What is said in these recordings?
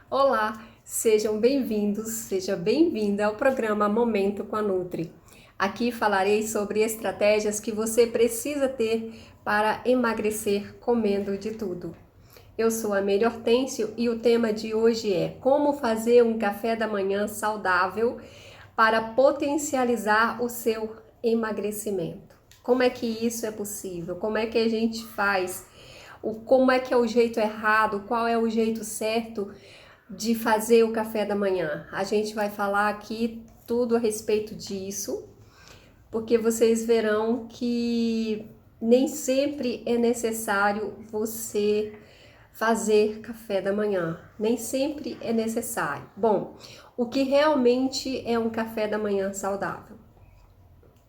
Olá, sejam bem-vindos, seja bem-vinda ao programa Momento com a Nutri. Aqui falarei sobre estratégias que você precisa ter para emagrecer comendo de tudo. Eu sou a Meire Hortêncio e o tema de hoje é como fazer um café da manhã saudável para potencializar o seu emagrecimento. Como é que isso é possível? Como é que a gente faz? Como é que é o jeito errado? Qual é o jeito certo de fazer o café da manhã? A gente vai falar aqui tudo a respeito disso, porque vocês verão que nem sempre é necessário você fazer café da manhã, nem sempre é necessário. Bom, o que realmente é um café da manhã saudável?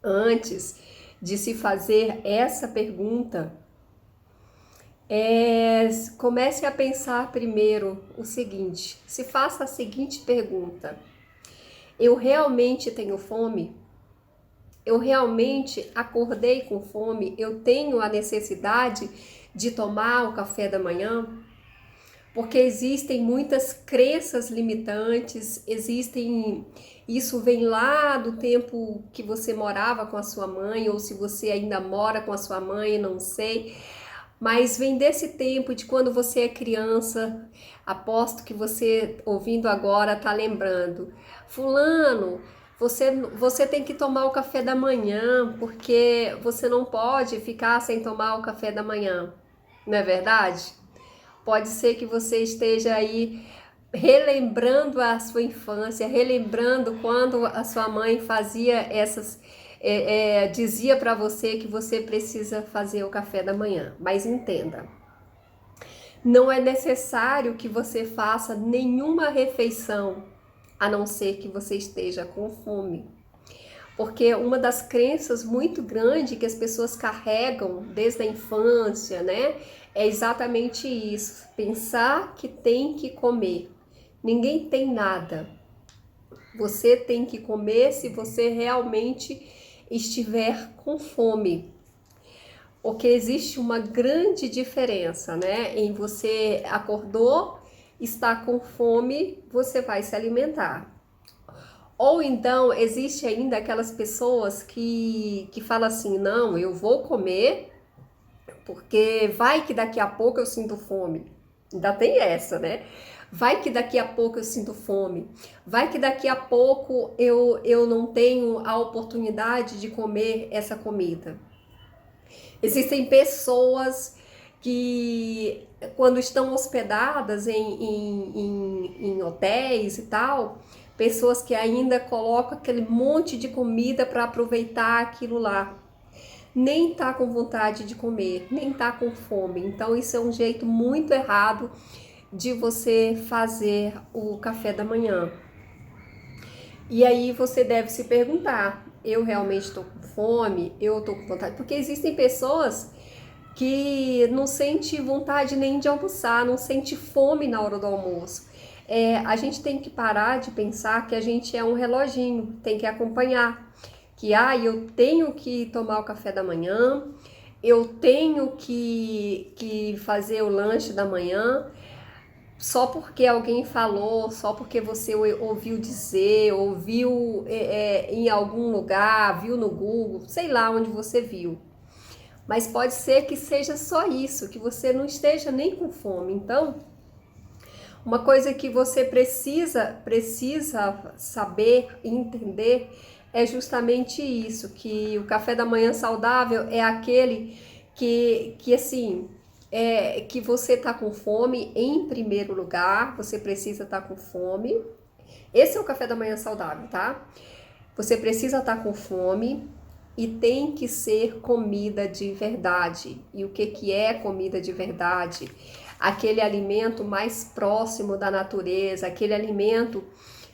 Antes de se fazer essa pergunta, comece a pensar primeiro o seguinte: se faça a seguinte pergunta: eu realmente tenho fome? Eu realmente acordei com fome? Eu tenho a necessidade de tomar o café da manhã? Porque existem muitas crenças limitantes, isso vem lá do tempo que você morava com a sua mãe, ou se você ainda mora com a sua mãe, não sei, mas vem desse tempo de quando você é criança. Aposto que você, ouvindo agora, tá lembrando. Fulano, você tem que tomar o café da manhã, porque você não pode ficar sem tomar o café da manhã. Não é verdade? Pode ser que você esteja aí relembrando a sua infância, relembrando quando a sua mãe fazia dizia para você que você precisa fazer o café da manhã. Mas entenda, não é necessário que você faça nenhuma refeição, a não ser que você esteja com fome. Porque uma das crenças muito grande que as pessoas carregam desde a infância, né, é exatamente isso: pensar que tem que comer. Ninguém tem nada. Você tem que comer se você realmente estiver com fome. Porque existe uma grande diferença, né, em você acordou, está com fome, você vai se alimentar. Ou então, existe ainda aquelas pessoas que falam assim: não, eu vou comer porque vai que daqui a pouco eu sinto fome. Ainda tem essa, né? Vai que daqui a pouco eu sinto fome. Vai que daqui a pouco eu não tenho a oportunidade de comer essa comida. Existem pessoas que, quando estão hospedadas em hotéis e tal, pessoas que ainda colocam aquele monte de comida para aproveitar aquilo lá. Nem tá com vontade de comer, nem tá com fome. Então, isso é um jeito muito errado de você fazer o café da manhã. E aí você deve se perguntar: eu realmente estou com fome? Eu estou com vontade? Porque existem pessoas que não sente vontade nem de almoçar, não sente fome na hora do almoço. A gente tem que parar de pensar que a gente é um reloginho, tem que acompanhar. Que eu tenho que tomar o café da manhã, eu tenho que fazer o lanche da manhã, só porque alguém falou, só porque você ouviu dizer, ouviu em algum lugar, viu no Google, sei lá onde você viu. Mas pode ser que seja só isso, que você não esteja nem com fome. Então, uma coisa que você precisa saber e entender é justamente isso, que o café da manhã saudável é aquele que assim, que você tá com fome em primeiro lugar, você precisa estar com fome. Esse é o café da manhã saudável, tá? Você precisa estar com fome e tem que ser comida de verdade. E o que é comida de verdade? Aquele alimento mais próximo da natureza, aquele alimento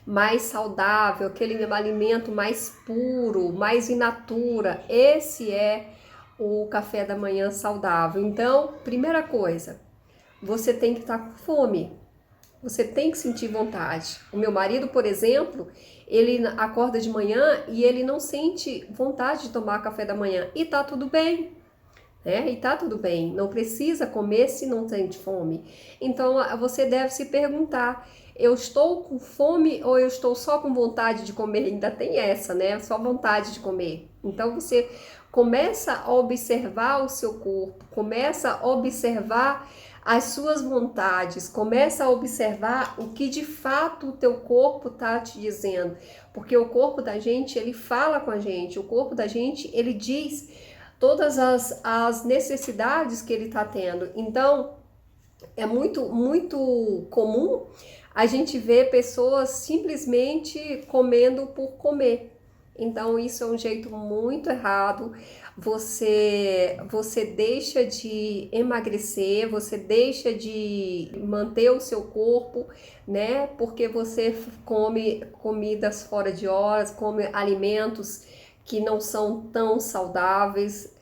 mais saudável, aquele alimento mais puro, mais in natura. Esse é o café da manhã saudável. Então, primeira coisa, você tem que estar com fome. Você tem que sentir vontade. O meu marido, por exemplo, ele acorda de manhã e ele não sente vontade de tomar café da manhã. E tá tudo bem, né? E tá tudo bem. Não precisa comer se não sente fome. Então você deve se perguntar: eu estou com fome ou eu estou só com vontade de comer? Ainda tem essa, né? Só vontade de comer. Então você começa a observar o seu corpo, começa a observar as suas vontades, começa a observar o que de fato o teu corpo tá te dizendo, porque o corpo da gente, ele fala com a gente, o corpo da gente, ele diz todas as necessidades que ele tá tendo. Então, é muito comum a gente ver pessoas simplesmente comendo por comer. Então isso é um jeito muito errado. Você deixa de emagrecer, você deixa de manter o seu corpo, né? Porque você come comidas fora de horas, come alimentos que não são tão saudáveis.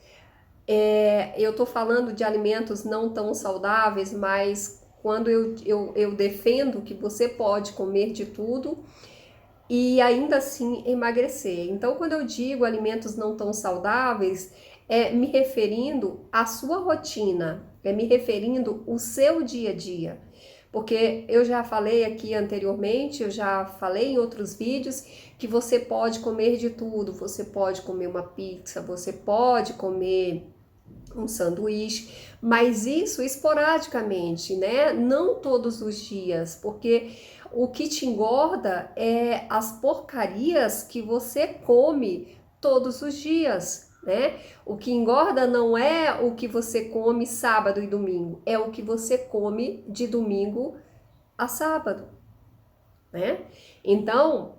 Eu tô falando de alimentos não tão saudáveis, mas quando eu defendo que você pode comer de tudo e ainda assim emagrecer. Então, quando eu digo alimentos não tão saudáveis, é me referindo à sua rotina, é me referindo ao seu dia a dia. Porque eu já falei aqui anteriormente, eu já falei em outros vídeos que você pode comer de tudo, você pode comer uma pizza, você pode comer um sanduíche, mas isso esporadicamente, né? Não todos os dias, porque o que te engorda é as porcarias que você come todos os dias, né? O que engorda não é o que você come sábado e domingo, é o que você come de domingo a sábado, né? Então,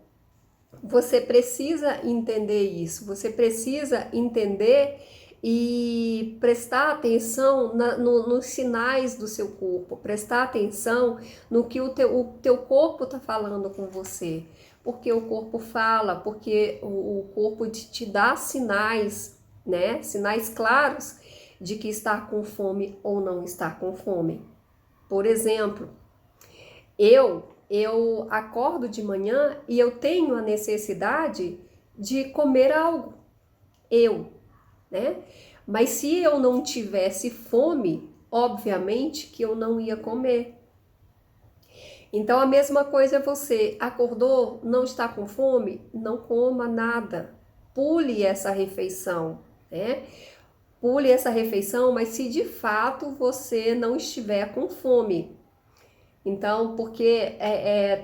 você precisa entender isso, você precisa entender e prestar atenção nos sinais do seu corpo, prestar atenção no que o teu corpo está falando com você, porque o corpo fala, porque o corpo te dá sinais, né? Sinais claros de que está com fome ou não está com fome. Por exemplo, eu acordo de manhã e eu tenho a necessidade de comer algo, né? Mas se eu não tivesse fome, obviamente que eu não ia comer. Então a mesma coisa é você acordou, não está com fome, não coma nada. Pule essa refeição, né? Pule essa refeição, mas se de fato você não estiver com fome. Então, porque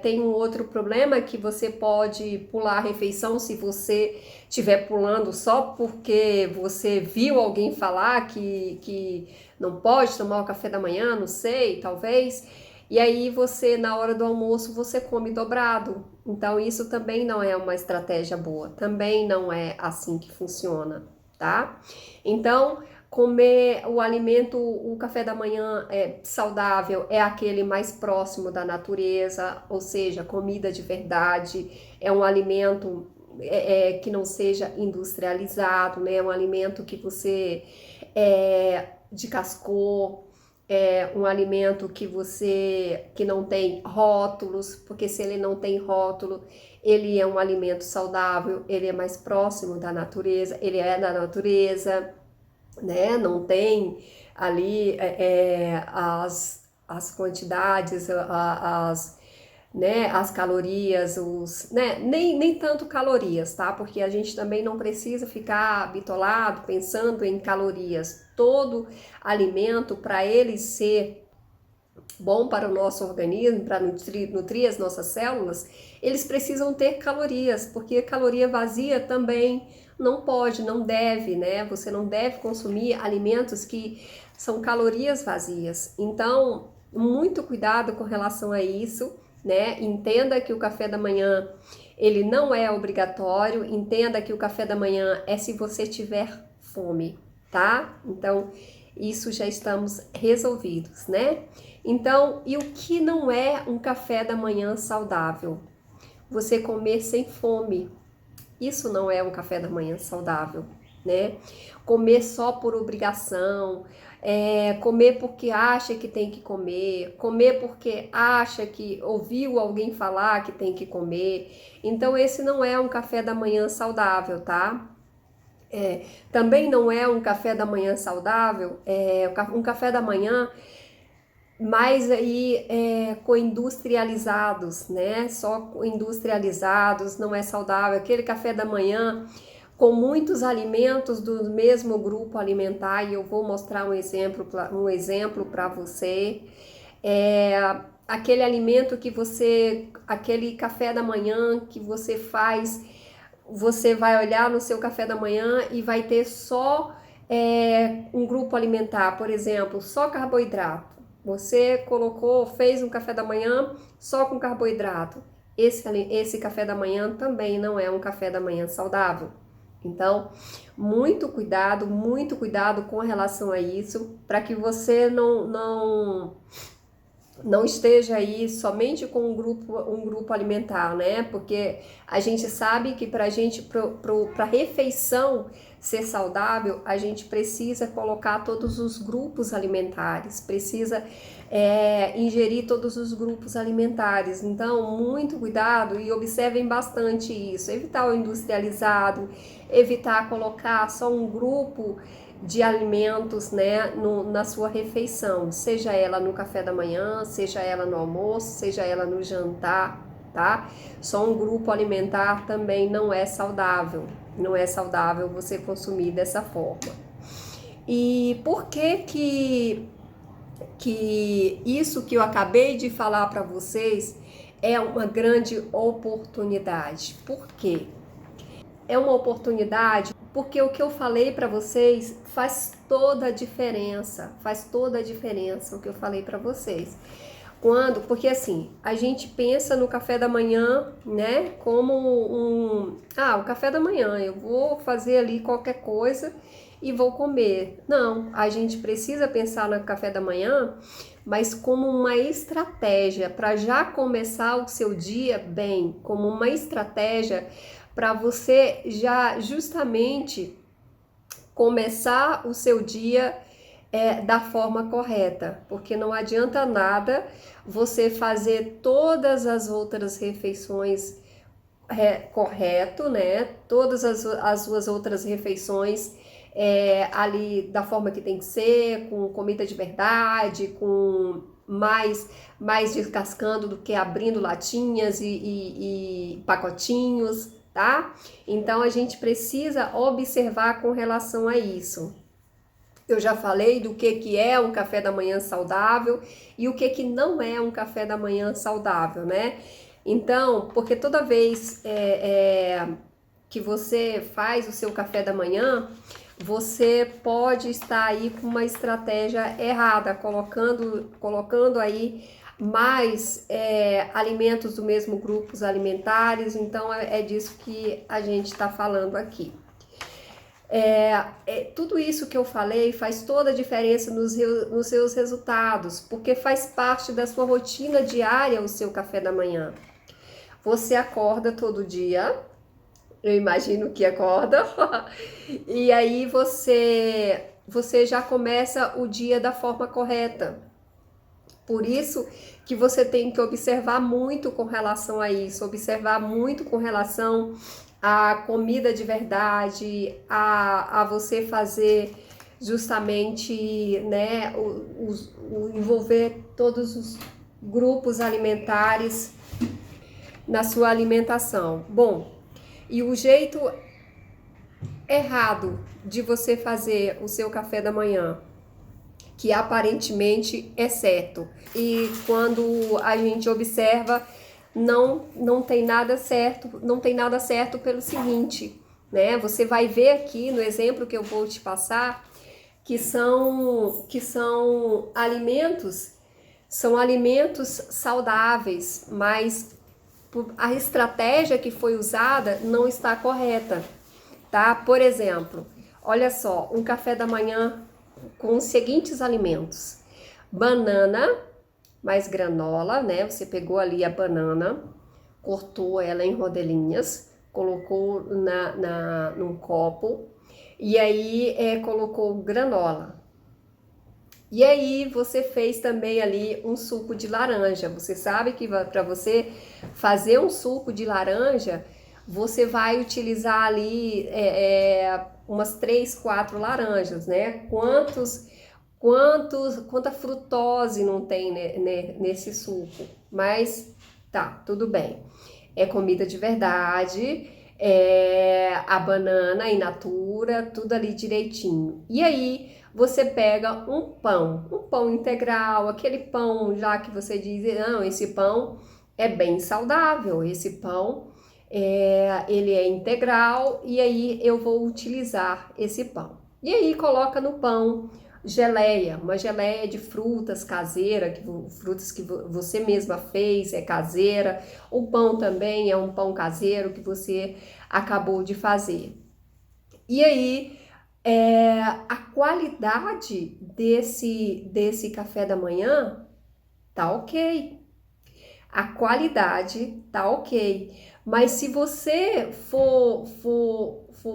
tem um outro problema que você pode pular a refeição se você estiver pulando só porque você viu alguém falar que não pode tomar o café da manhã, não sei, talvez. E aí você, na hora do almoço, você come dobrado. Então, isso também não é uma estratégia boa. Também não é assim que funciona, tá? Então, comer o alimento, o café da manhã saudável é aquele mais próximo da natureza, ou seja, comida de verdade, é um alimento que não seja industrializado, né? É um alimento que você descascou, é um alimento que não tem rótulos, porque se ele não tem rótulo, ele é um alimento saudável, ele é mais próximo da natureza, ele é da natureza, né? Não tem ali as quantidades, né, as calorias, né, nem tanto calorias, tá? Porque a gente também não precisa ficar bitolado pensando em calorias. Todo alimento, para ele ser bom para o nosso organismo, para nutrir as nossas células, eles precisam ter calorias, porque caloria vazia também não pode, não deve, né? Você não deve consumir alimentos que são calorias vazias. Então, muito cuidado com relação a isso, né? Entenda que o café da manhã ele não é obrigatório, entenda que o café da manhã é se você tiver fome, tá? Então, isso já estamos resolvidos, né? Então, e o que não é um café da manhã saudável? Você comer sem fome. Isso não é um café da manhã saudável, né? Comer só por obrigação, comer porque acha que tem que comer porque acha que ouviu alguém falar que tem que comer. Então, esse não é um café da manhã saudável, tá? Também não é um café da manhã saudável, um café da manhã mais aí com industrializados, né? Só com industrializados, não é saudável. Aquele café da manhã com muitos alimentos do mesmo grupo alimentar, e eu vou mostrar um exemplo para você. Aquele alimento que aquele café da manhã que você faz, você vai olhar no seu café da manhã e vai ter só um grupo alimentar, por exemplo, só carboidrato. Você fez um café da manhã só com carboidrato. Esse café da manhã também não é um café da manhã saudável. Então, muito cuidado com relação a isso, para que você não esteja aí somente com um grupo alimentar, né? Porque a gente sabe que para a refeição ser saudável, a gente precisa colocar todos os grupos alimentares, precisa ingerir todos os grupos alimentares. Então, muito cuidado e observem bastante isso. Evitar o industrializado, evitar colocar só um grupo de alimentos, né, na sua refeição, seja ela no café da manhã, seja ela no almoço, seja ela no jantar, tá? Só um grupo alimentar também não é saudável, não é saudável você consumir dessa forma. E por que isso que eu acabei de falar para vocês é uma grande oportunidade? Por quê? É uma oportunidade porque o que eu falei para vocês faz toda a diferença o que eu falei para vocês. Porque assim, a gente pensa no café da manhã, né, como o café da manhã, eu vou fazer ali qualquer coisa e vou comer. Não, a gente precisa pensar no café da manhã, mas como uma estratégia para já começar o seu dia bem, como uma estratégia para você já justamente começar o seu dia da forma correta, porque não adianta nada você fazer todas as outras refeições correto, né? Todas as suas outras refeições ali da forma que tem que ser, com comida de verdade, com mais descascando do que abrindo latinhas e pacotinhos, tá? Então a gente precisa observar com relação a isso. Eu já falei do que é um café da manhã saudável e o que não é um café da manhã saudável, né? Então, porque toda vez que você faz o seu café da manhã, você pode estar aí com uma estratégia errada, colocando aí mais alimentos do mesmo grupos alimentares. Então é disso que a gente está falando aqui. Tudo isso que eu falei faz toda a diferença nos seus resultados, porque faz parte da sua rotina diária o seu café da manhã. Você acorda todo dia, eu imagino que acorda, e aí você já começa o dia da forma correta. Por isso que você tem que observar muito com relação a isso, observar muito com relação à comida de verdade, a você fazer justamente, né, envolver todos os grupos alimentares na sua alimentação. Bom, e o jeito errado de você fazer o seu café da manhã, que aparentemente é certo, e quando a gente observa, não tem nada certo pelo seguinte, né? Você vai ver aqui no exemplo que eu vou te passar que são alimentos saudáveis, mas a estratégia que foi usada não está correta, tá? Por exemplo, olha só, um café da manhã com os seguintes alimentos: banana, mais granola, né? Você pegou ali a banana, cortou ela em rodelinhas, colocou num copo e aí colocou granola. E aí você fez também ali um suco de laranja. Você sabe que para você fazer um suco de laranja, você vai utilizar ali umas 3, 4 laranjas, né? quanta frutose não tem nesse suco. Mas tá, tudo bem. É comida de verdade, é a banana in natura, tudo ali direitinho. E aí você pega um pão integral, aquele pão já que você diz, não, esse pão é bem saudável, esse pão ele é integral e aí eu vou utilizar esse pão. E aí coloca no pão geleia, uma geleia de frutas caseira, frutas que você mesma fez, é caseira. O pão também é um pão caseiro que você acabou de fazer. E aí a qualidade desse café da manhã tá ok. A qualidade tá ok. Mas se você for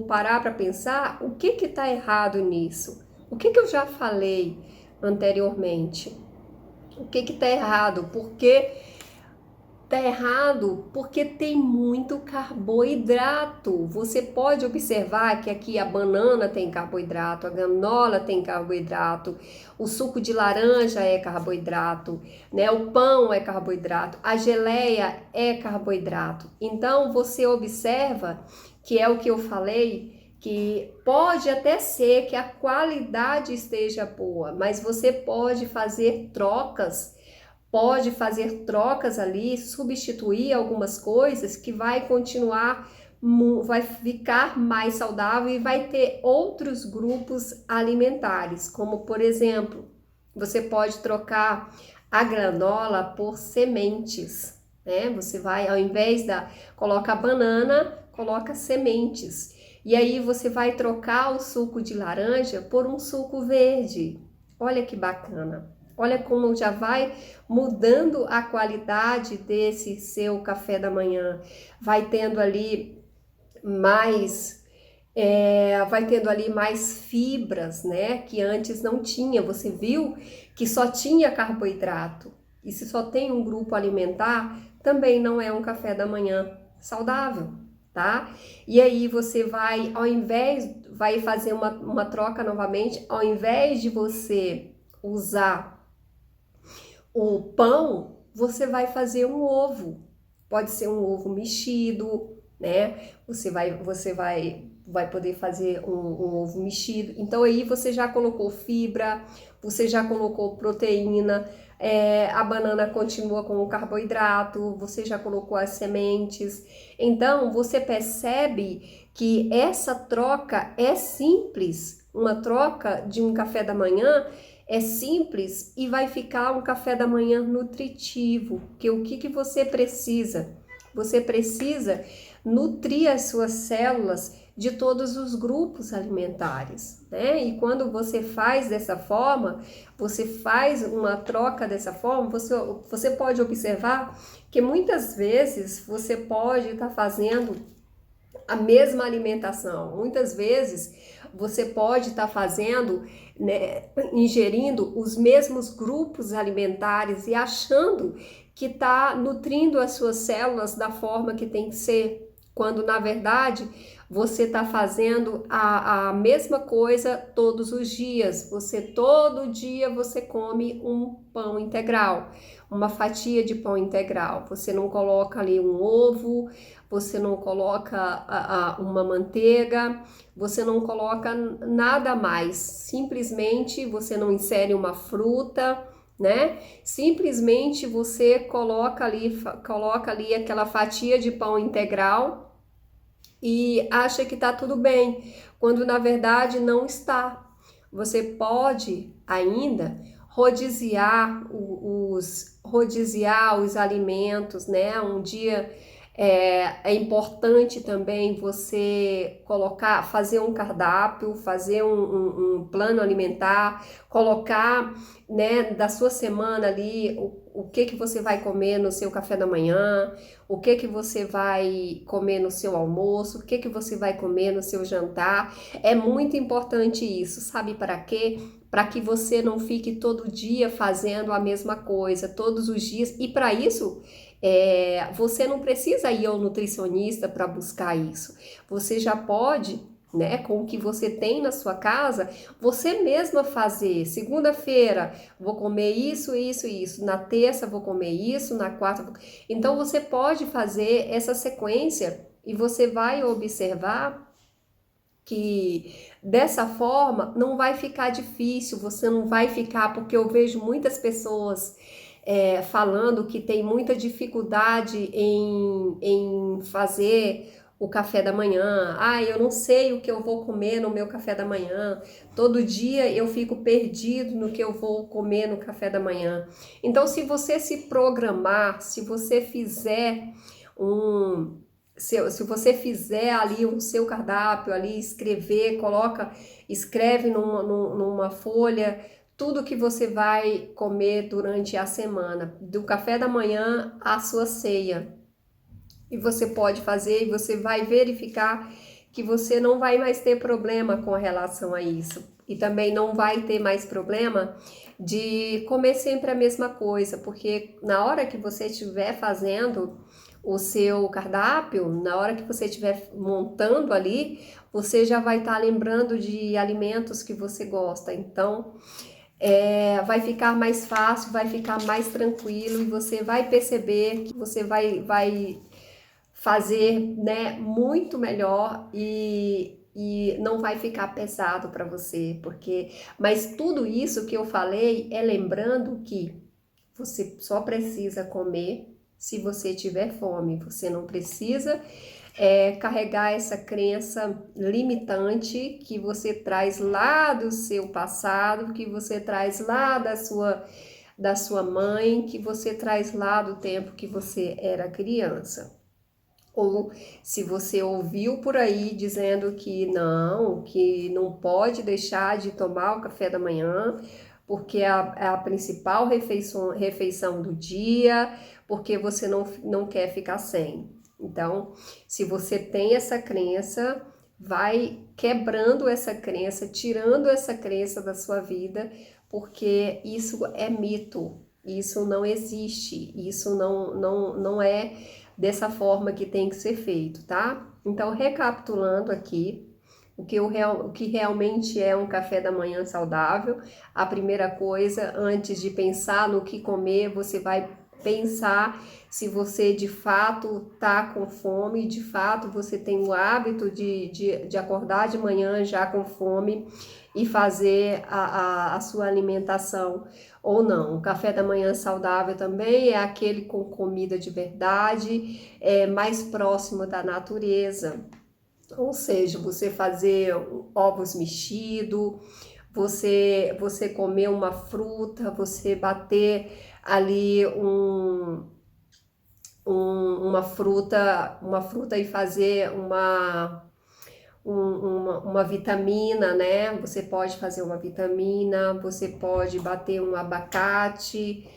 parar para pensar, o que tá errado nisso? O que eu já falei anteriormente? O que tá errado? Porque tá errado porque tem muito carboidrato. Você pode observar que aqui a banana tem carboidrato, a granola tem carboidrato, o suco de laranja é carboidrato, né? O pão é carboidrato, a geleia é carboidrato. Então você observa que é o que eu falei, que pode até ser que a qualidade esteja boa, mas você pode fazer trocas ali, substituir algumas coisas que vai continuar, vai ficar mais saudável e vai ter outros grupos alimentares, como por exemplo, você pode trocar a granola por sementes, né? Você vai, ao invés coloca a banana, coloca sementes. E aí você vai trocar o suco de laranja por um suco verde. Olha que bacana. Olha como já vai mudando a qualidade desse seu café da manhã. Vai tendo ali mais fibras, né? Que antes não tinha. Você viu que só tinha carboidrato. E se só tem um grupo alimentar, também não é um café da manhã saudável, tá? E aí você vai fazer uma troca novamente, ao invés de você usar o pão, você vai fazer um ovo. Pode ser um ovo mexido, né? Você vai poder fazer um ovo mexido. Então aí você já colocou fibra, você já colocou proteína, a banana continua com o carboidrato, você já colocou as sementes. Então você percebe que essa troca é simples. Uma troca de um café da manhã é simples e vai ficar um café da manhã nutritivo. Que o que você precisa? Você precisa nutrir as suas células de todos os grupos alimentares, né? E quando você faz dessa forma, você faz uma troca dessa forma, você pode observar que muitas vezes você pode estar fazendo a mesma alimentação. Muitas vezes você pode estar fazendo, né, ingerindo os mesmos grupos alimentares e achando que está nutrindo as suas células da forma que tem que ser, quando na verdade você está fazendo a mesma coisa todos os dias. Todo dia você come um pão integral, uma fatia de pão integral. Você não coloca ali um ovo, você não coloca uma manteiga, você não coloca nada mais. Simplesmente você não insere uma fruta, né? Simplesmente você coloca ali aquela fatia de pão integral e acha que tá tudo bem, quando na verdade não está. Você pode ainda rodiziar os alimentos, né? Um dia é importante também você fazer um cardápio, fazer um plano alimentar, colocar, né, da sua semana ali o que você vai comer no seu café da manhã, o que você vai comer no seu almoço, o que você vai comer no seu jantar. É muito importante isso, sabe para quê? Para que você não fique todo dia fazendo a mesma coisa, todos os dias. E para isso, você não precisa ir ao nutricionista para buscar isso. Você já pode, né, com o que você tem na sua casa, você mesma fazer. Segunda-feira vou comer isso, isso, isso. Na terça vou comer isso, na quarta vou... Então você pode fazer essa sequência e você vai observar que dessa forma não vai ficar difícil, você não vai ficar, porque eu vejo muitas pessoas falando que tem muita dificuldade em fazer o café da manhã. Ah, eu não sei o que eu vou comer no meu café da manhã. Todo dia eu fico perdido no que eu vou comer no café da manhã. Então, se você se programar, se você fizer um se você fizer ali o seu cardápio, ali escrever, escreve numa folha tudo que você vai comer durante a semana, do café da manhã à sua ceia. E você pode fazer e você vai verificar que você não vai mais ter problema com relação a isso. E também não vai ter mais problema de comer sempre a mesma coisa, porque na hora que você estiver fazendo o seu cardápio, na hora que você estiver montando ali, você já vai estar lembrando de alimentos que você gosta. Então, vai ficar mais fácil, vai ficar mais tranquilo e você vai perceber que você vai fazer, né, muito melhor e não vai ficar pesado para você, mas tudo isso que eu falei é lembrando que você só precisa comer se você tiver fome, você não precisa carregar essa crença limitante que você traz lá do seu passado, que você traz lá da sua mãe, que você traz lá do tempo que você era criança. Ou se você ouviu por aí dizendo que não pode deixar de tomar o café da manhã, porque é a principal refeição do dia, porque você não quer ficar sem. Então, se você tem essa crença, vai quebrando essa crença, tirando essa crença da sua vida, porque isso é mito, isso não existe, isso não é dessa forma que tem que ser feito, tá? Então, recapitulando aqui, o que realmente é um café da manhã saudável, a primeira coisa, antes de pensar no que comer, você vai pensar se você de fato tá com fome, de fato você tem o hábito de acordar de manhã já com fome e fazer a sua alimentação ou não. O café da manhã saudável também é aquele com comida de verdade, mais próximo da natureza. Ou seja, você fazer ovos mexidos, você comer uma fruta, você bater ali uma fruta e fazer uma vitamina, né? Você pode fazer uma vitamina, você pode bater um abacate,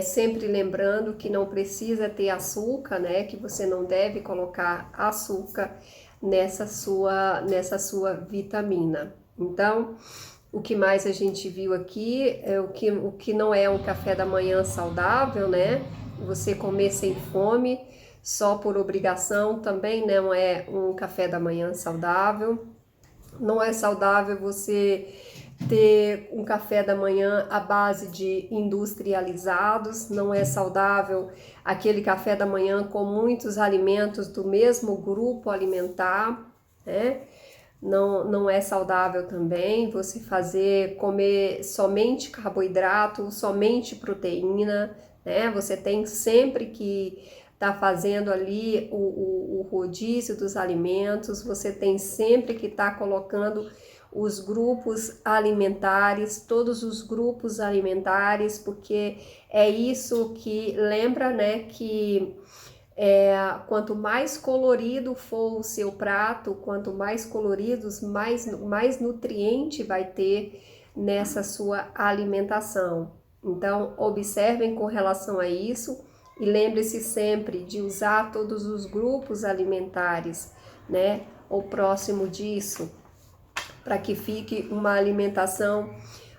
sempre lembrando que não precisa ter açúcar, né? Que você não deve colocar açúcar nessa sua vitamina. Então, o que mais a gente viu aqui é o que não é um café da manhã saudável, né? Você comer sem fome, só por obrigação, também não é um café da manhã saudável. Não é saudável você ter um café da manhã à base de industrializados, não é saudável aquele café da manhã com muitos alimentos do mesmo grupo alimentar, né? Não é saudável também você comer somente carboidrato, somente proteína, né? Você tem sempre que estar fazendo ali o rodízio dos alimentos, você tem sempre que estar colocando os grupos alimentares, todos os grupos alimentares, porque é isso que lembra, né, que quanto mais colorido for o seu prato, quanto mais coloridos, mais nutriente vai ter nessa sua alimentação. Então, observem com relação a isso e lembre-se sempre de usar todos os grupos alimentares, né, ou próximo disso, para que fique uma alimentação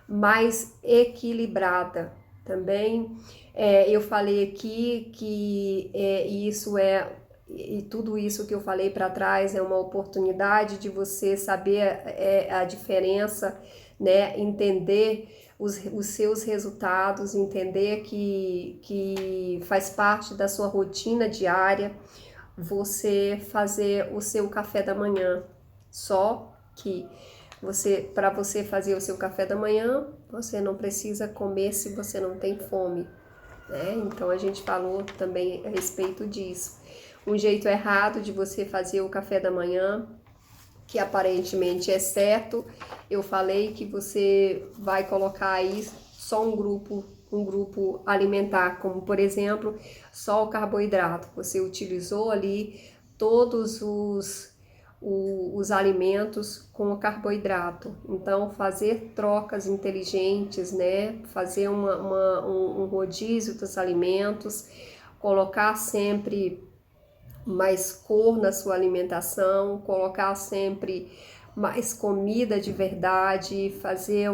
mais equilibrada. Também eu falei aqui que e tudo isso que eu falei para trás é uma oportunidade de você saber a diferença, né? Entender os seus resultados, entender que faz parte da sua rotina diária você fazer o seu café da manhã. Só que para você fazer o seu café da manhã, você não precisa comer se você não tem fome, né? Então a gente falou também a respeito disso. Um jeito errado de você fazer o café da manhã, que aparentemente é certo, eu falei que você vai colocar aí só um grupo alimentar, como por exemplo, só o carboidrato. Você utilizou ali todos os alimentos com o carboidrato. Então, fazer trocas inteligentes, né? Fazer um rodízio dos alimentos, colocar sempre mais cor na sua alimentação, colocar sempre mais comida de verdade, fazer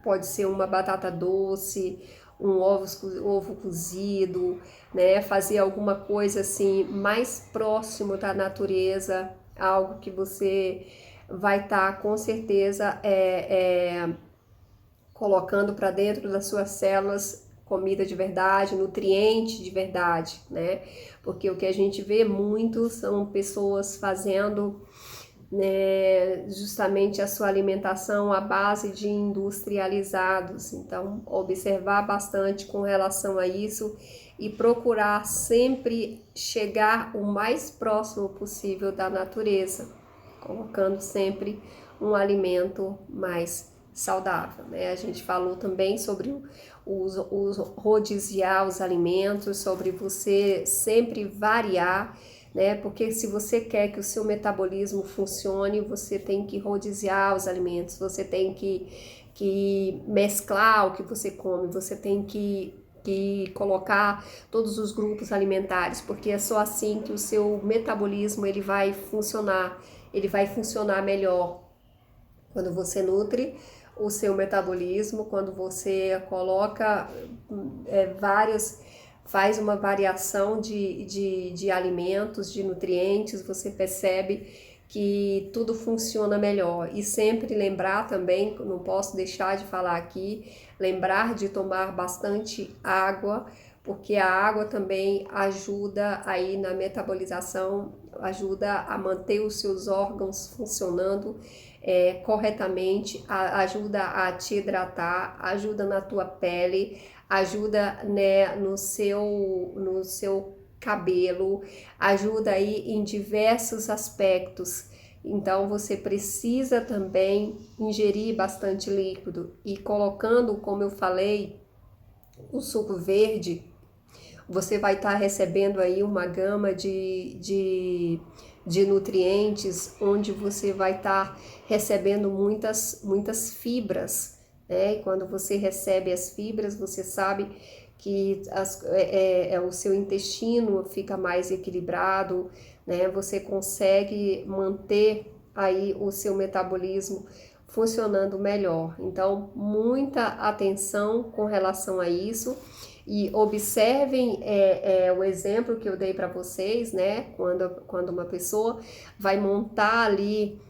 pode ser uma batata doce, um ovo cozido, né? Fazer alguma coisa assim mais próximo da natureza, algo que você vai estar com certeza colocando para dentro das suas células comida de verdade, nutriente de verdade, né? Porque o que a gente vê muito são pessoas fazendo, né, justamente a sua alimentação à base de industrializados. Então, observar bastante com relação a isso e procurar sempre chegar o mais próximo possível da natureza, colocando sempre um alimento mais saudável, né? A gente falou também sobre os rodizar os alimentos, sobre você sempre variar, né? Porque se você quer que o seu metabolismo funcione, você tem que rodiziar os alimentos, você tem que mesclar o que você come, você tem que colocar todos os grupos alimentares, porque é só assim que o seu metabolismo ele vai funcionar melhor. Quando você nutre o seu metabolismo, quando você coloca faz uma variação de alimentos, de nutrientes, você percebe que tudo funciona melhor. E sempre lembrar também, não posso deixar de falar aqui, lembrar de tomar bastante água, porque a água também ajuda aí na metabolização, ajuda a manter os seus órgãos funcionando corretamente, ajuda a te hidratar, ajuda na tua pele, ajuda, né, no seu cabelo, ajuda aí em diversos aspectos. Então você precisa também ingerir bastante líquido e colocando, como eu falei, o suco verde, você vai estar recebendo aí uma gama de nutrientes, onde você vai estar recebendo muitas fibras, né? E quando você recebe as fibras, você sabe que o seu intestino fica mais equilibrado, né? Você consegue manter aí o seu metabolismo funcionando melhor. Então, muita atenção com relação a isso. E observem o exemplo que eu dei para vocês, né? Quando uma pessoa vai montar ali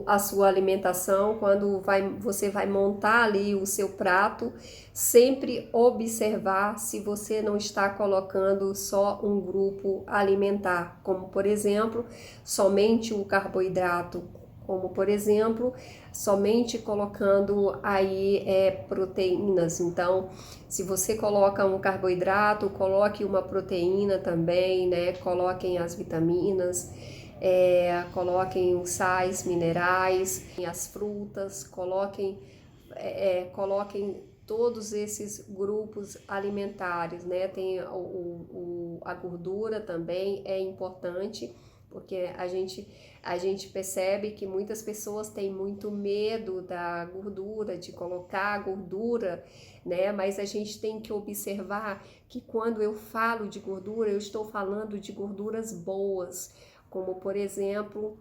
a sua alimentação, quando você vai montar ali o seu prato, sempre observar se você não está colocando só um grupo alimentar, como por exemplo, somente o carboidrato, como por exemplo, somente colocando aí proteínas. Então, se você coloca um carboidrato, coloque uma proteína também, né? Coloquem as vitaminas. Coloquem os sais minerais, as frutas, coloquem todos esses grupos alimentares, né? Tem a gordura também é importante, porque a gente percebe que muitas pessoas têm muito medo da gordura, de colocar a gordura, né? Mas a gente tem que observar que quando eu falo de gordura, eu estou falando de gorduras boas, como por exemplo,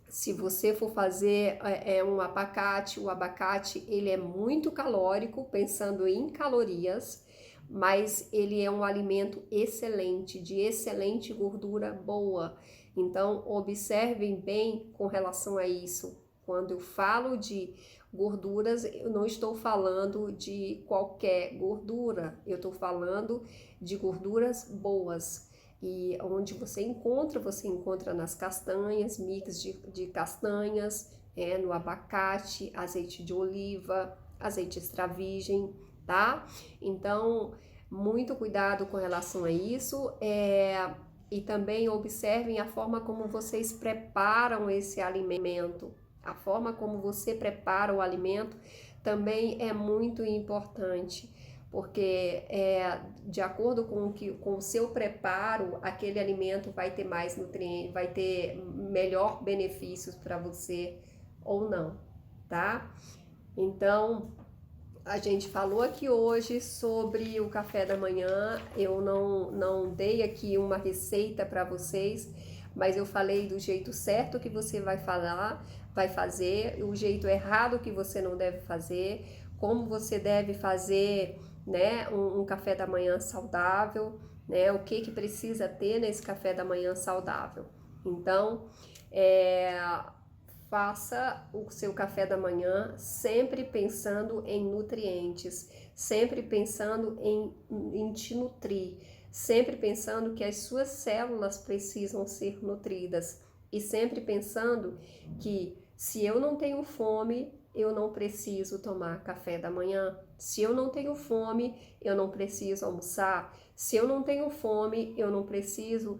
se você for fazer um abacate, o abacate ele é muito calórico, pensando em calorias, mas ele é um alimento excelente, de excelente gordura boa. Então, observem bem com relação a isso. Quando eu falo de gorduras, eu não estou falando de qualquer gordura, eu estou falando de gorduras boas. E onde você encontra nas castanhas, mix de castanhas, no abacate, azeite de oliva, azeite extra virgem, tá? Então, muito cuidado com relação a isso. E também observem a forma como vocês preparam esse alimento. A forma como você prepara o alimento também é muito importante, porque de acordo com o seu preparo, aquele alimento vai ter mais nutrientes, vai ter melhor benefícios para você ou não, tá? Então, a gente falou aqui hoje sobre o café da manhã. Eu não dei aqui uma receita para vocês, mas eu falei do jeito certo que você vai fazer, o jeito errado que você não deve fazer, como você deve fazer, né, um café da manhã saudável, né, o que precisa ter nesse café da manhã saudável. Então, faça o seu café da manhã sempre pensando em nutrientes, sempre pensando em te nutrir, sempre pensando que as suas células precisam ser nutridas e sempre pensando que se eu não tenho fome, eu não preciso tomar café da manhã. Se eu não tenho fome, eu não preciso almoçar. Se eu não tenho fome, eu não preciso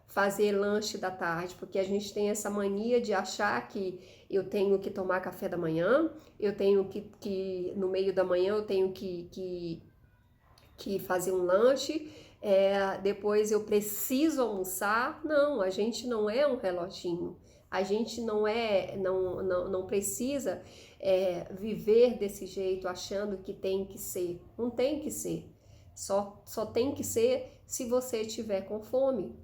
fazer lanche da tarde, porque a gente tem essa mania de achar que eu tenho que tomar café da manhã, eu tenho que no meio da manhã eu tenho que fazer um lanche, depois eu preciso almoçar. Não, a gente não é um reloginho, a gente não precisa viver desse jeito achando que tem que ser. Não tem que ser, só tem que ser se você estiver com fome.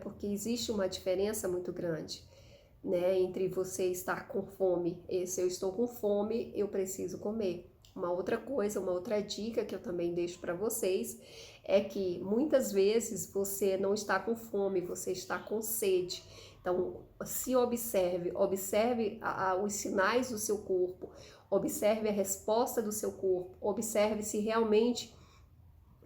Porque existe uma diferença muito grande, né, entre você estar com fome e se eu estou com fome, eu preciso comer. Uma outra coisa, uma outra dica que eu também deixo para vocês é que muitas vezes você não está com fome, você está com sede. Então, se observe os sinais do seu corpo, observe a resposta do seu corpo, observe se realmente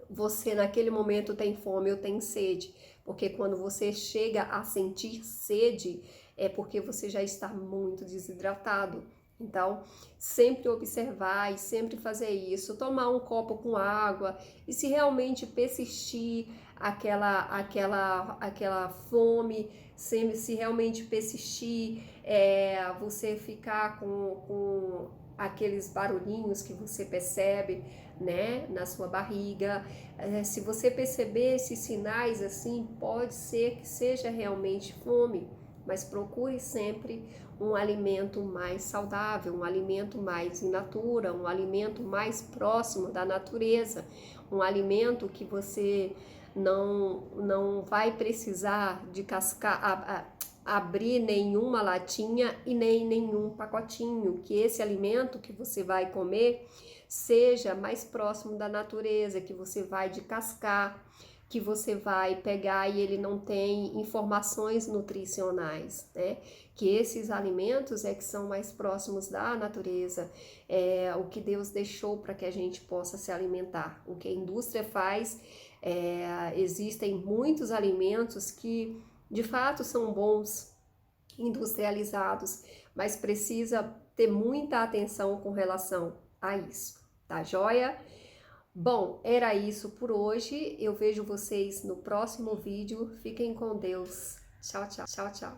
você naquele momento tem fome ou tem sede. Porque quando você chega a sentir sede, é porque você já está muito desidratado. Então, sempre observar e sempre fazer isso, tomar um copo com água e se realmente persistir aquela fome, se realmente persistir, você ficar com aqueles barulhinhos que você percebe, né, na sua barriga, se você perceber esses sinais assim, pode ser que seja realmente fome, mas procure sempre um alimento mais saudável, um alimento mais in natura, um alimento mais próximo da natureza, um alimento que você não vai precisar de abrir nenhuma latinha e nem nenhum pacotinho, que esse alimento que você vai comer seja mais próximo da natureza, que você vai descascar, que você vai pegar e ele não tem informações nutricionais, né? Que esses alimentos que são mais próximos da natureza, o que Deus deixou para que a gente possa se alimentar. O que a indústria faz, existem muitos alimentos que de fato são bons, industrializados, mas precisa ter muita atenção com relação a isso, tá joia? Bom, era isso por hoje. Eu vejo vocês no próximo vídeo. Fiquem com Deus. Tchau, tchau, tchau, tchau.